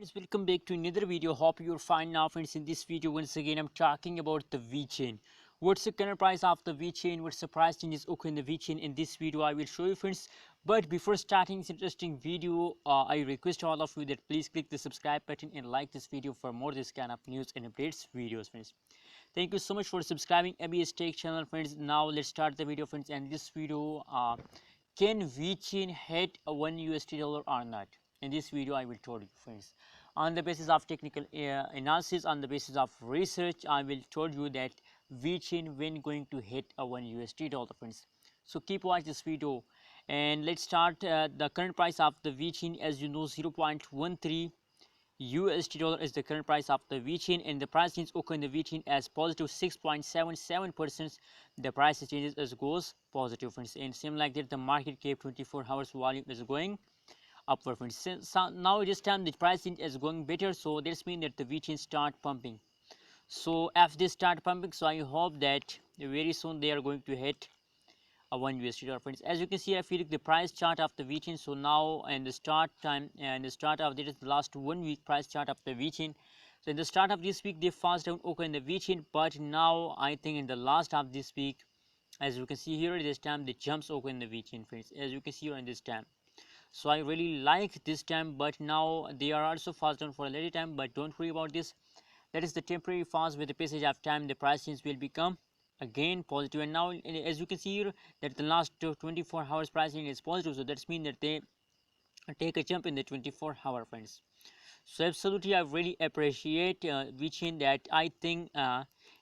Friends, welcome back to another video. Hope you're fine now, friends. In this video, once again, I'm talking about the Vechain. What's the current price of the Vechain? What's the price changes occur in the Vechain? In this video, I will show you, friends. But before starting this interesting video, I request all of you that please click the subscribe button and like this video for more this kind of news and updates videos, friends. Thank you so much for subscribing ABS Tech channel, friends. Now let's start the video, friends. And this video, can Vechain hit a $1 or not? In this video, I will tell you, friends. On the basis of technical analysis, on the basis of research, I will tell you that Vechain when going to hit a $1, friends. So keep watch this video, and let's start. The current price of the Vechain, as you know, 0.13 USD is the current price of the Vechain, and the price change occur in the Vechain as positive 6.77%. The price changes as goes positive, friends, and same like that the market cap 24 hours volume is going upward, friends. So now this time the price is going better, so this means that the Vechain start pumping. So if they start pumping, so I hope that very soon they are going to hit a $1, friends. As you can see, if you look the price chart of the Vechain, so now and the start time and the start of this last 1 week price chart of the Vechain. So in the start of this week they fast down okay in the Vechain, but now I think in the last of this week, as you can see here, this time the jumps okay in the Vechain, friends, as you can see here in this time. So I really like this time, but now they are also fast down for a little time, but don't worry about this. That is the temporary fast. With the passage of time the price change will become again positive, and now as you can see here that the last 24 hours pricing is positive, so that's mean that they take a jump in the 24-hour, friends. So absolutely I really appreciate Vechain, that I think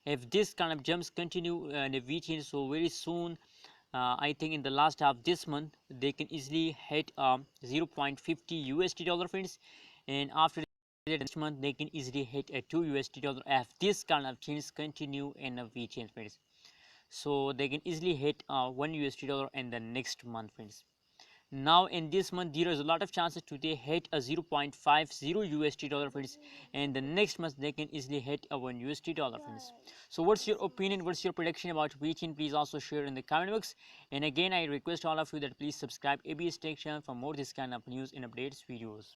if this kind of jumps continue in the Vechain, so very soon I think in the last half this month they can easily hit 0.50 USD, friends, and after that next month they can easily hit a $2 if this kind of change continue in a Vechain, friends. So they can easily hit $1 in the next month, friends. Now in this month there is a lot of chances to they hit a 0.50 USD, friends, and the next month they can easily hit a $1, friends. So what's your opinion, what's your prediction about Vechain? Please also share in the comment box, and again I request all of you that please subscribe ABS Tech channel for more this kind of news and updates videos.